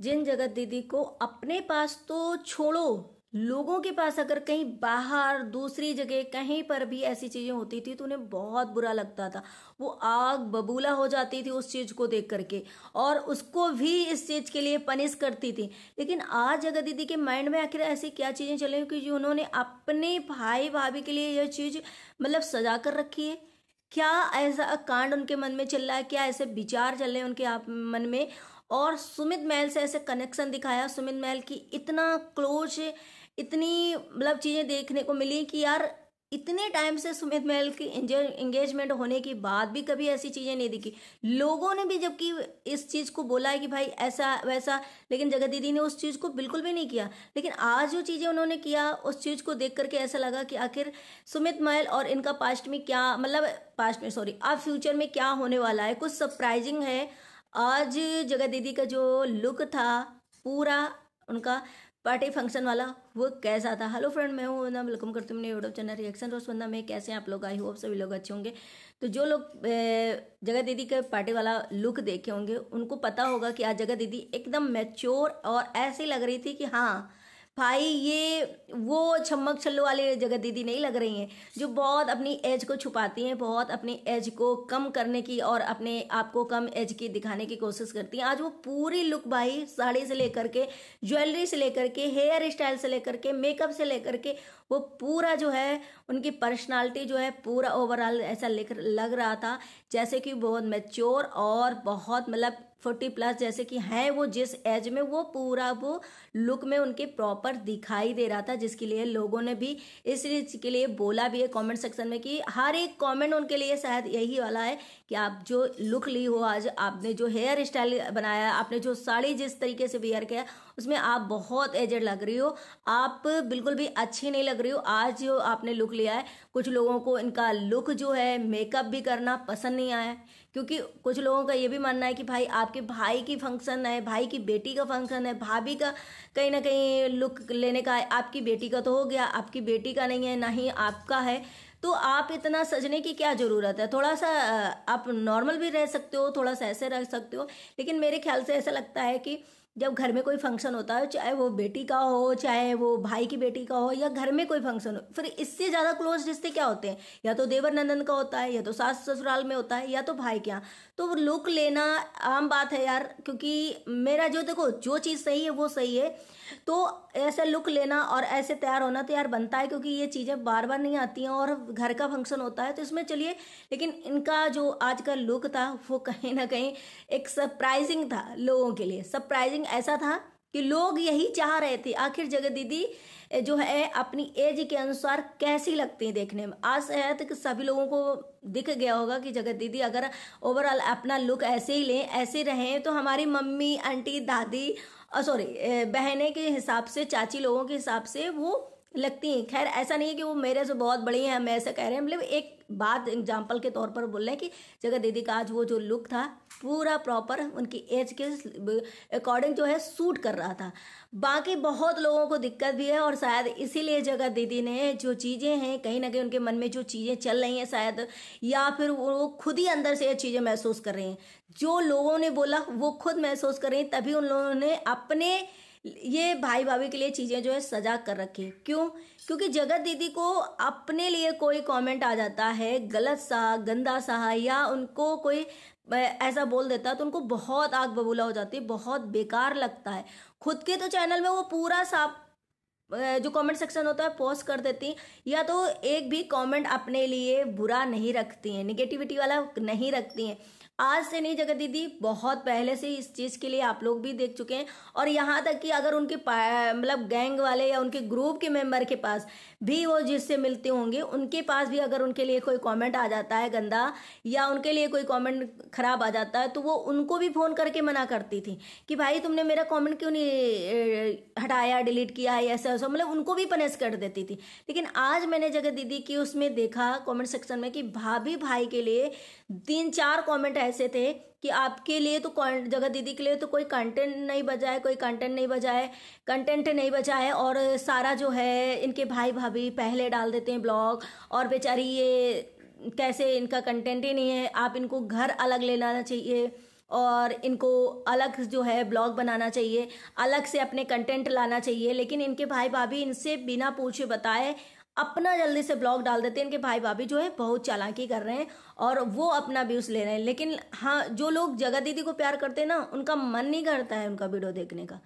जिन जगत दीदी को अपने पास तो छोड़ो, लोगों के पास अगर कहीं बाहर दूसरी जगह कहीं पर भी ऐसी चीजें होती थी तो उन्हें बहुत बुरा लगता था। वो आग बबूला हो जाती थी उस चीज को देख करके, और उसको भी इस चीज के लिए पनिश करती थी। लेकिन आज जगत दीदी के माइंड में आखिर ऐसी क्या चीजें चल रही कि जो उन्होंने अपने भाई भाभी के लिए यह चीज मतलब सजा कर रखी है। क्या ऐसा कांड उनके मन में चल रहा है, क्या ऐसे विचार चल रहे हैं उनके आप मन में। और सुमित महल से ऐसे कनेक्शन दिखाया, सुमित महल की इतना क्लोज, इतनी मतलब चीजें देखने को मिली कि यार इतने टाइम से सुमित महल की एंगेजमेंट होने के बाद भी कभी ऐसी चीजें नहीं दिखी। लोगों ने भी जबकि इस चीज को बोला है कि भाई ऐसा वैसा, लेकिन जगत दीदी ने उस चीज को बिल्कुल भी नहीं किया। लेकिन आज जो चीजें उन्होंने किया उस चीज को देख करके ऐसा लगा कि आखिर सुमित महल और इनका पास्ट में क्या, मतलब पास्ट में सॉरी, अब फ्यूचर में क्या होने वाला है, कुछ सरप्राइजिंग है। आज जगत दीदी का जो लुक था पूरा उनका पार्टी फंक्शन वाला, वो कैसा था। हेलो फ्रेंड, मैं हूँ वंदना, वेलकम करती हूँ मेरे यूट्यूब चैनल रिएक्शन रोज वंदना में। कैसे हैं आप लोग? आई होप सभी लोग अच्छे होंगे। तो जो लोग जगत दीदी के पार्टी वाला लुक देखे होंगे उनको पता होगा कि आज जगत दीदी एकदम मैच्योर और ऐसी लग रही थी कि हाँ भाई ये वो छम्मक छल्लो वाले जगत दीदी नहीं लग रही हैं जो बहुत अपनी एज को छुपाती हैं, बहुत अपनी एज को कम करने की और अपने आप को कम एज की दिखाने की कोशिश करती हैं। आज वो पूरी लुक भाई, साड़ी से लेकर के, ज्वेलरी से लेकर के, हेयर स्टाइल से लेकर के, मेकअप से लेकर के, वो पूरा जो है उनकी पर्सनालिटी जो है पूरा ओवरऑल ऐसा लग रहा था जैसे कि बहुत मैच्योर और बहुत मतलब 40+ जैसे कि हैं वो जिस एज में, वो पूरा वो लुक में उनके प्रॉपर दिखाई दे रहा था। जिसके लिए लोगों ने भी इस चीज के लिए बोला भी है कमेंट सेक्शन में कि हर एक कमेंट उनके लिए शायद यही वाला है कि आप जो लुक ली हो, आज आपने जो हेयर स्टाइल बनाया, आपने जो साड़ी जिस तरीके से वेयर किया, उसमें आप बहुत एजेड लग रही हो, आप बिल्कुल भी अच्छी नहीं लग रही हो। आज जो आपने लुक लिया है, कुछ लोगों को इनका लुक जो है मेकअप भी करना पसंद नहीं आया, क्योंकि कुछ लोगों का ये भी मानना है कि भाई आपके भाई की फंक्शन है, भाई की बेटी का फंक्शन है, भाभी का कहीं ना कहीं लुक लेने का है, आपकी बेटी का तो हो गया, आपकी बेटी का नहीं है, ना ही आपका है, तो आप इतना सजने की क्या जरूरत है। थोड़ा सा आप नॉर्मल भी रह सकते हो, थोड़ा सा ऐसे रह सकते हो। लेकिन मेरे ख्याल से ऐसा लगता है कि जब घर में कोई फंक्शन होता है, चाहे वो बेटी का हो, चाहे वो भाई की बेटी का हो, या घर में कोई फंक्शन हो, फिर इससे ज्यादा क्लोज रिश्ते क्या होते हैं? या तो देवर नंदन का होता है, या तो सास ससुराल में होता है, या तो भाई के यहाँ। तो लुक लेना आम बात है यार, क्योंकि मेरा जो देखो जो चीज सही है वो सही है, तो ऐसे लुक लेना और ऐसे तैयार होना तो यार बनता है, क्योंकि ये चीजें बार बार नहीं आती हैं और घर का फंक्शन होता है तो इसमें चलिए। लेकिन इनका जो आज का लुक था वो कहीं ना कहीं एक सरप्राइजिंग था लोगों के लिए। सरप्राइजिंग ऐसा था कि लोग यही चाह रहे थे आखिर जगत दीदी जो है अपनी एज के अनुसार कैसी लगती है देखने में। आज शायद कि सभी लोगों को दिख गया होगा कि जगत दीदी अगर ओवरऑल अपना लुक ऐसे ही लें, ऐसे रहें, तो हमारी मम्मी, आंटी, दादी, सॉरी बहने के हिसाब से, चाची लोगों के हिसाब से वो लगती हैं। खैर ऐसा नहीं है कि वो मेरे से बहुत बड़ी हैं, हम ऐसा कह रहे हैं, मतलब एक बात एग्जाम्पल के तौर पर बोल रहे हैं कि जगत दीदी का आज वो जो लुक था पूरा प्रॉपर उनकी एज के अकॉर्डिंग जो है सूट कर रहा था। बाकी बहुत लोगों को दिक्कत भी है और शायद इसीलिए जगत दीदी ने जो चीजें हैं कहीं ना कहीं उनके मन में जो चीजें चल रही हैं शायद, या फिर वो खुद ही अंदर से ये चीजें महसूस कर रही हैं। जो लोगों ने बोला वो खुद महसूस कर रही हैं, तभी उन लोगों ने अपने ये भाई भाभी के लिए चीजें जो है सजा कर रखी। क्यों? क्योंकि जगत दीदी को अपने लिए कोई कमेंट आ जाता है गलत सा, गंदा सा, या उनको कोई ऐसा बोल देता है तो उनको बहुत आग बबूला हो जाती है, बहुत बेकार लगता है। खुद के तो चैनल में वो पूरा साफ जो कमेंट सेक्शन होता है पोस्ट कर देती हैं, या तो एक भी कमेंट अपने लिए बुरा नहीं रखती हैं, निगेटिविटी वाला नहीं रखती हैं। आज से नहीं, जगत दीदी बहुत पहले से इस चीज के लिए आप लोग भी देख चुके हैं। और यहाँ तक कि अगर उनके मतलब गैंग वाले या उनके ग्रुप के मेंबर के पास भी वो जिससे मिलते होंगे, उनके पास भी अगर उनके लिए कोई कमेंट आ जाता है गंदा, या उनके लिए कोई कमेंट खराब आ जाता है, तो वो उनको भी फोन करके मना करती थी कि भाई तुमने मेरा कमेंट क्यों नहीं हटाया, डिलीट किया, ऐसा ऐसा, मतलब उनको भी पनिश कर देती थी। लेकिन आज मैंने जगत दीदी की उसमें देखा कमेंट सेक्शन में कि भाभी भाई के लिए 3-4 कमेंट ऐसे थे कि आपके लिए तो, जगत दीदी के लिए तो कोई कंटेंट नहीं बचा है, कोई कंटेंट नहीं बचा है, और सारा जो है इनके भाई भाभी पहले डाल देते हैं ब्लॉग, और बेचारी ये कैसे, इनका कंटेंट ही नहीं है, आप इनको घर अलग ले लाना चाहिए, और इनको अलग जो है ब्लॉग बनाना चाहिए, अलग से अपने कंटेंट लाना चाहिए। लेकिन इनके भाई भाभी इनसे बिना पूछे बताए अपना जल्दी से ब्लॉग डाल देते हैं। इनके भाई भाभी जो है बहुत चालाकी कर रहे हैं और वो अपना व्यूज ले रहे हैं। लेकिन हाँ, जो लोग जगह दीदी को प्यार करते हैं ना, उनका मन नहीं करता है उनका वीडियो देखने का।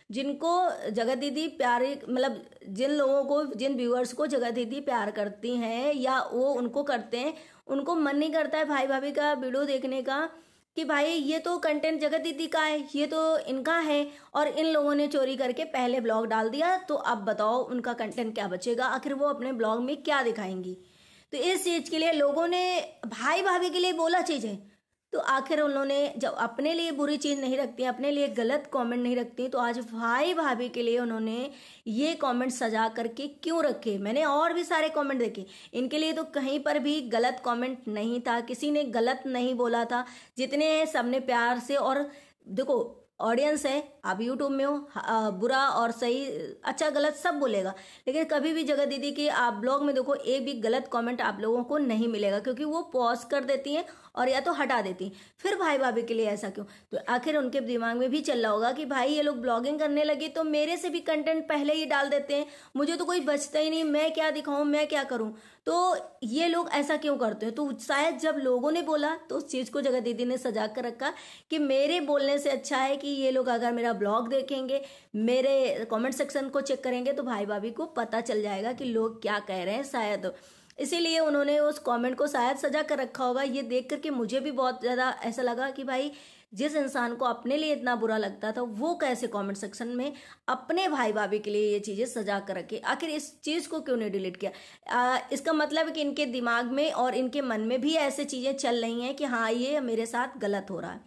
जिनको जगह दीदी प्यारी, मतलब जिन लोगों को, जिन व्यूअर्स को जगह दीदी प्यार करती हैं या वो उनको करते हैं, उनको मन नहीं करता है भाई भाभी का वीडियो देखने का कि भाई ये तो कंटेंट जगह दीदी का है, ये तो इनका है और इन लोगों ने चोरी करके पहले ब्लॉग डाल दिया, तो अब बताओ उनका कंटेंट क्या बचेगा, आखिर वो अपने ब्लॉग में क्या दिखाएंगी। तो इस चीज के लिए लोगों ने भाई भाभी के लिए बोला चीजें, तो आखिर उन्होंने जब अपने लिए बुरी चीज नहीं रखती, अपने लिए गलत कमेंट नहीं रखती, तो आज भाई भाभी के लिए उन्होंने ये कमेंट सजा करके क्यों रखे। मैंने और भी सारे कमेंट देखे, इनके लिए तो कहीं पर भी गलत कमेंट नहीं था, किसी ने गलत नहीं बोला था, जितने हैं सबने प्यार से। और देखो ऑडियंस है, आप यूट्यूब में हो, बुरा और सही, अच्छा गलत सब बोलेगा, लेकिन कभी भी जगह दीदी के आप ब्लॉग में देखो एक भी गलत कमेंट आप लोगों को नहीं मिलेगा, क्योंकि वो पॉज कर देती हैं और या तो हटा देती हैं। फिर भाई भाभी के लिए ऐसा क्यों? तो आखिर उनके दिमाग में भी चल रहा होगा कि भाई ये लोग ब्लॉगिंग करने लगे तो मेरे से भी कंटेंट पहले ही डाल देते हैं, मुझे तो कोई बचता ही नहीं, मैं क्या दिखाऊं, मैं क्या करूं, तो ये लोग ऐसा क्यों करते हैं। तो शायद जब लोगों ने बोला तो उस चीज को जगह दीदी ने सजा कर रखा कि मेरे बोलने से अच्छा है कि ये लोग अगर मेरा ब्लॉग देखेंगे, मेरे कमेंट सेक्शन को चेक करेंगे, तो भाई भाभी को पता चल जाएगा कि लोग क्या कह रहे हैं। शायद इसीलिए उन्होंने उस कमेंट को शायद सजा कर रखा होगा। ये देख करके मुझे भी बहुत ज़्यादा ऐसा लगा कि भाई जिस इंसान को अपने लिए इतना बुरा लगता था, वो कैसे कमेंट सेक्शन में अपने भाई भाभी के लिए ये चीज़ें सजा कर रखे। आखिर इस चीज़ को क्यों नहीं डिलीट किया? इसका मतलब है कि इनके दिमाग में और इनके मन में भी ऐसे चीज़ें चल रही हैं कि हाँ ये मेरे साथ गलत हो रहा है।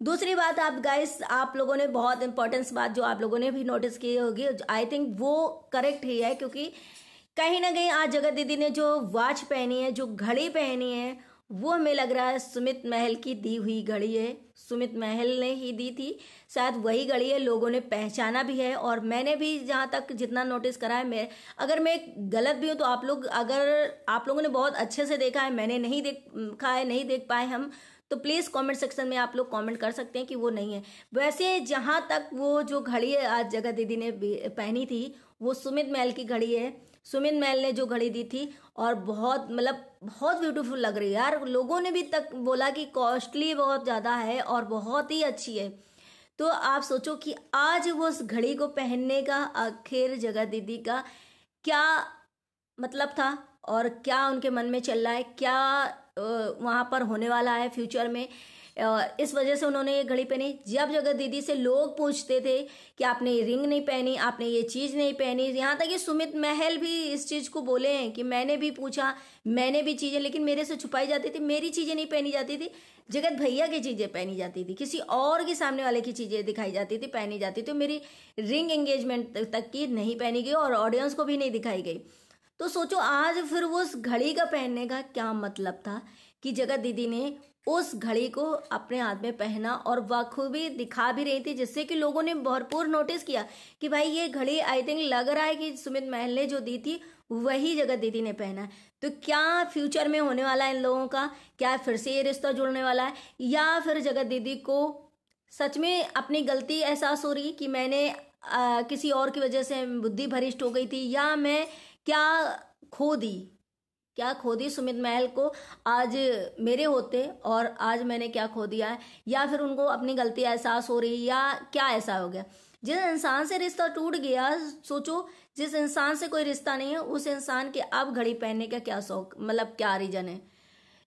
दूसरी बात, आप गाइस आप लोगों ने बहुत इंपॉर्टेंस बात जो आप लोगों ने भी नोटिस की होगी, आई थिंक वो करेक्ट ही है, क्योंकि कहीं ना कहीं आज जगत दीदी ने जो वॉच पहनी है, जो घड़ी पहनी है, वो हमें लग रहा है सुमित महल की दी हुई घड़ी है। सुमित महल ने ही दी थी, शायद वही घड़ी है, लोगों ने पहचाना भी है। और मैंने भी जहाँ तक जितना नोटिस करा है, मैं अगर मैं गलत भी हूँ तो आप लोग, अगर आप लोगों ने बहुत अच्छे से देखा है, मैंने नहीं देखा है, नहीं देख पाए हम, तो प्लीज़ कमेंट सेक्शन में आप लोग कमेंट कर सकते हैं कि वो नहीं है। वैसे जहाँ तक वो जो घड़ी है आज जगह दीदी ने पहनी थी, वो सुमित महल की घड़ी है। सुमित महल ने जो घड़ी दी थी और बहुत मतलब बहुत ब्यूटीफुल लग रही है यार। लोगों ने भी तक बोला कि कॉस्टली बहुत ज़्यादा है और बहुत ही अच्छी है। तो आप सोचो कि आज वो उस घड़ी को पहनने का आखिर जगह दीदी का क्या मतलब था और क्या उनके मन में चल रहा है, क्या वहाँ पर होने वाला है फ्यूचर में। इस वजह से उन्होंने ये घड़ी पहनी। जब जगह दीदी से लोग पूछते थे कि आपने ये रिंग नहीं पहनी, आपने ये चीज़ नहीं पहनी, यहाँ तक कि सुमित महल भी इस चीज़ को बोले हैं कि मैंने भी पूछा, मैंने भी चीज़ें, लेकिन मेरे से छुपाई जाती थी, मेरी चीज़ें नहीं पहनी जाती थी, जगत भैया की चीज़ें पहनी जाती थी, किसी और के सामने वाले की चीज़ें दिखाई जाती थी, पहनी जाती थी। तो मेरी रिंग एंगेजमेंट तक की नहीं पहनी गई और ऑडियंस को भी नहीं दिखाई गई। तो सोचो आज फिर वो उस घड़ी का पहनने का क्या मतलब था कि जगत दीदी ने उस घड़ी को अपने हाथ में पहना और बखूबी दिखा भी रही थी, जिससे कि लोगों ने भरपूर नोटिस किया कि भाई ये घड़ी आई थिंक लग रहा है कि सुमित महल ने जो दी थी वही जगत दीदी ने पहना है। तो क्या फ्यूचर में होने वाला है इन लोगों का? क्या फिर से ये रिश्ता जुड़ने वाला है, या फिर जगत दीदी को सच में अपनी गलती एहसास हो रही कि मैंने किसी और की वजह से बुद्धि भ्रष्ट हो गई थी, या मैं क्या खो दी सुमित महल को आज मेरे होते, और आज मैंने क्या खो दिया है, या फिर उनको अपनी गलती एहसास हो रही, या क्या ऐसा हो गया। जिस इंसान से रिश्ता टूट गया, सोचो जिस इंसान से कोई रिश्ता नहीं है, उस इंसान के अब घड़ी पहनने का क्या शौक, मतलब क्या रीजन है।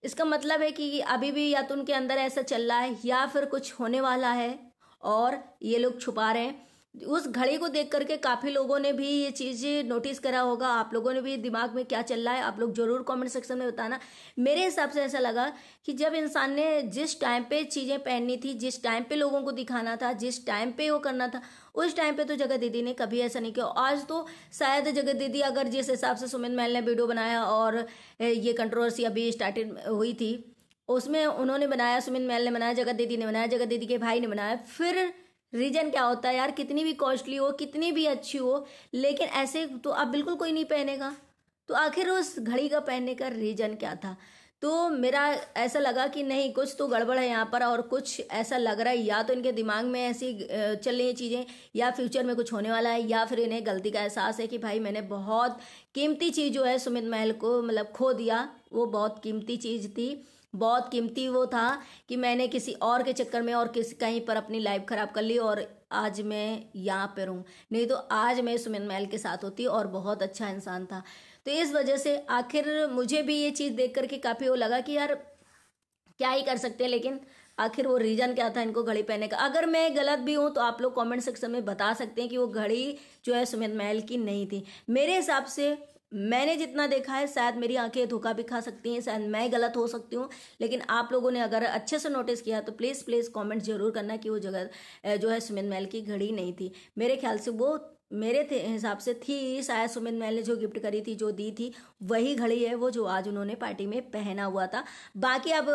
इसका मतलब है कि अभी भी या तो उनके अंदर ऐसा चल रहा है या फिर कुछ होने वाला है और ये लोग छुपा रहे हैं। उस घड़ी को देख करके काफ़ी लोगों ने भी ये चीज़ नोटिस करा होगा। आप लोगों ने भी दिमाग में क्या चल रहा है आप लोग जरूर कमेंट सेक्शन में बताना। मेरे हिसाब से ऐसा लगा कि जब इंसान ने जिस टाइम पे चीज़ें पहननी थी, जिस टाइम पे लोगों को दिखाना था, जिस टाइम पे वो करना था, उस टाइम पे तो जगत दीदी ने कभी ऐसा नहीं किया। आज तो शायद जगत दीदी अगर जिस हिसाब से सुमित महल ने वीडियो बनाया और ये कंट्रोवर्सी अभी स्टार्टेड हुई थी, उसमें उन्होंने बनाया, सुमित महल ने बनाया, जगत दीदी ने बनाया, जगत दीदी के भाई ने बनाया, फिर रीजन क्या होता है यार? कितनी भी कॉस्टली हो, कितनी भी अच्छी हो, लेकिन ऐसे तो अब बिल्कुल कोई नहीं पहनेगा। तो आखिर उस घड़ी का पहनने का रीजन क्या था? तो मेरा ऐसा लगा कि नहीं, कुछ तो गड़बड़ है यहाँ पर, और कुछ ऐसा लग रहा है या तो इनके दिमाग में ऐसी चल रही है चीज़ें, या फ्यूचर में कुछ होने वाला है, या फिर इन्हें गलती का एहसास है कि भाई मैंने बहुत कीमती चीज़ जो है सुमित महल को मतलब खो दिया। वो बहुत कीमती चीज़ थी, बहुत कीमती वो था कि मैंने किसी और के चक्कर में और किसी कहीं पर अपनी लाइफ खराब कर ली, और आज मैं यहाँ पर हूँ। नहीं तो आज मैं सुमित महल के साथ होती और बहुत अच्छा इंसान था। तो इस वजह से आखिर मुझे भी ये चीज़ देख करके काफ़ी वो लगा कि यार क्या ही कर सकते हैं, लेकिन आखिर वो रीज़न क्या था इनको घड़ी पहनने का। अगर मैं गलत भी हूँ तो आप लोग कमेंट सेक्शन में बता सकते हैं कि वो घड़ी जो है सुमित महल की नहीं थी। मेरे हिसाब से मैंने जितना देखा है, शायद मेरी आंखें धोखा भी खा सकती हैं, शायद मैं गलत हो सकती हूँ, लेकिन आप लोगों ने अगर अच्छे से नोटिस किया तो प्लीज़ प्लीज़ कमेंट जरूर करना कि वो जगह जो है सुमित महल की घड़ी नहीं थी। मेरे ख्याल से वो मेरे हिसाब से थी, शायद सुमित महल ने जो गिफ्ट करी थी, जो दी थी, वही घड़ी है वो जो आज उन्होंने पार्टी में पहना हुआ था। बाकी अब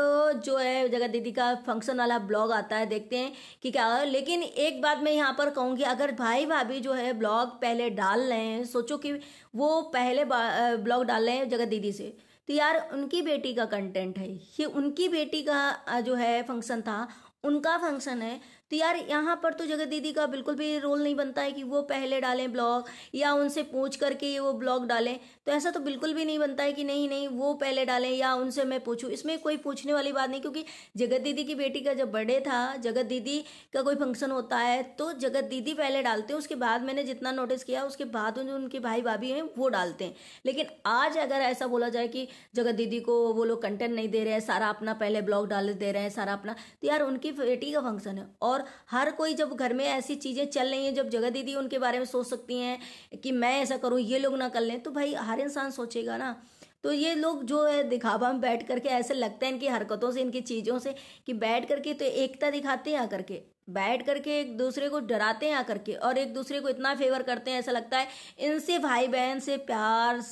जो है जगत दीदी का फंक्शन वाला ब्लॉग आता है, देखते हैं कि क्या है। लेकिन एक बात मैं यहाँ पर कहूँगी, अगर भाई भाभी जो है ब्लॉग पहले डाल रहे हैं, सोचो कि वो पहले ब्लॉग डाल रहे हैं जगत दीदी से, तो यार उनकी बेटी का कंटेंट है ये, उनकी बेटी का जो है फंक्शन था, उनका फंक्शन है। तो यार यहाँ पर तो जगत दीदी का बिल्कुल भी रोल नहीं बनता है कि वो पहले डालें ब्लॉग, या उनसे पूछ करके ये वो ब्लॉग डालें। तो ऐसा तो बिल्कुल भी नहीं बनता है कि नहीं नहीं वो पहले डालें या उनसे मैं पूछूं। इसमें कोई पूछने वाली बात नहीं, क्योंकि जगत दीदी की बेटी का जब बर्थडे था, जगत दीदी का कोई फंक्शन होता है तो जगत दीदी पहले डालते हैं, उसके बाद मैंने जितना नोटिस किया उसके बाद उनके भाई भाभी हैं वो डालते हैं। लेकिन आज अगर ऐसा बोला जाए कि जगत दीदी को वो लोग कंटेंट नहीं दे रहे हैं, सारा अपना पहले ब्लॉग डाल दे रहे हैं सारा अपना, तो यार उनकी बेटी का फंक्शन है। और हर कोई जब घर में ऐसी चीज़ें चल रही हैं, जब जगत दीदी उनके बारे में सोच सकती हैं कि मैं ऐसा करूं ये लोग ना कर लें, तो भाई हर इंसान सोचेगा ना। तो ये लोग जो है दिखावा में बैठ करके ऐसे लगता है इनकी हरकतों से, इनकी चीज़ों से, कि बैठ करके तो एकता दिखाते हैं आकर के, बैठ करके एक दूसरे को डराते हैं आकर के, और एक दूसरे को इतना फेवर करते हैं, ऐसा लगता है इनसे भाई बहन से प्यार,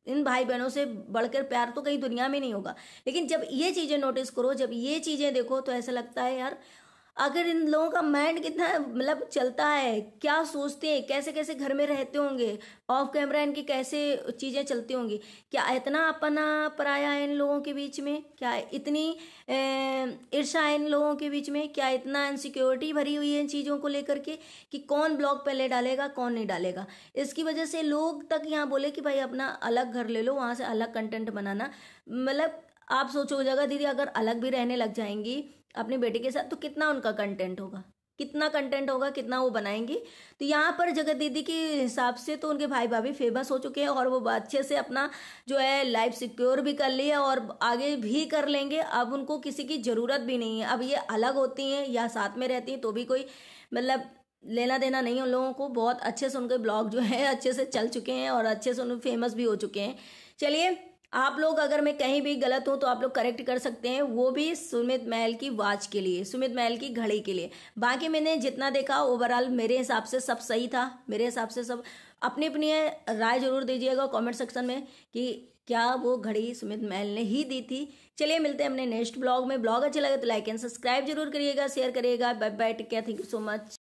इन भाई बहनों से बढ़कर प्यार तो कहीं दुनिया में नहीं होगा। लेकिन जब ये चीज़ें नोटिस करो, जब ये चीज़ें देखो, तो ऐसा लगता है यार अगर इन लोगों का माइंड कितना मतलब चलता है, क्या सोचते हैं, कैसे कैसे घर में रहते होंगे, ऑफ कैमरा इनकी कैसे चीज़ें चलती होंगी, क्या इतना अपना पराया है इन लोगों के बीच में, क्या इतनी ईर्ष्या है इन लोगों के बीच में, क्या इतना इनसिक्योरिटी भरी हुई है इन चीज़ों को लेकर के कि कौन ब्लॉग पहले डालेगा कौन नहीं डालेगा। इसकी वजह से लोग तक यहाँ बोले कि भाई अपना अलग घर ले लो, वहाँ से अलग कंटेंट बनाना। मतलब आप सोचो जगह दीदी अगर अलग भी रहने लग जाएंगी अपने बेटे के साथ, तो कितना उनका कंटेंट होगा, कितना कंटेंट होगा, कितना वो बनाएंगी। तो यहाँ पर जगत दीदी के हिसाब से तो उनके भाई भाभी फेमस हो चुके हैं, और वो अच्छे से अपना जो है लाइफ सिक्योर भी कर लिया और आगे भी कर लेंगे। अब उनको किसी की ज़रूरत भी नहीं है। अब ये अलग होती हैं या साथ में रहती हैं तो भी कोई मतलब लेना देना नहीं है उन लोगों को। बहुत अच्छे से उनके ब्लॉग जो है अच्छे से चल चुके हैं और अच्छे से उन फेमस भी हो चुके हैं। चलिए, आप लोग अगर मैं कहीं भी गलत हूँ तो आप लोग करेक्ट कर सकते हैं, वो भी सुमित महल की वॉच के लिए, सुमित महल की घड़ी के लिए। बाकी मैंने जितना देखा ओवरऑल मेरे हिसाब से सब सही था। मेरे हिसाब से सब अपनी अपनी राय जरूर दीजिएगा कमेंट सेक्शन में कि क्या वो घड़ी सुमित महल ने ही दी थी। चलिए मिलते हैं अपने नेक्स्ट ब्लॉग में। ब्लॉग अच्छा लगे तो लाइक एंड सब्सक्राइब जरूर करिएगा, शेयर करिएगा। Bye bye, take care, thank you so much.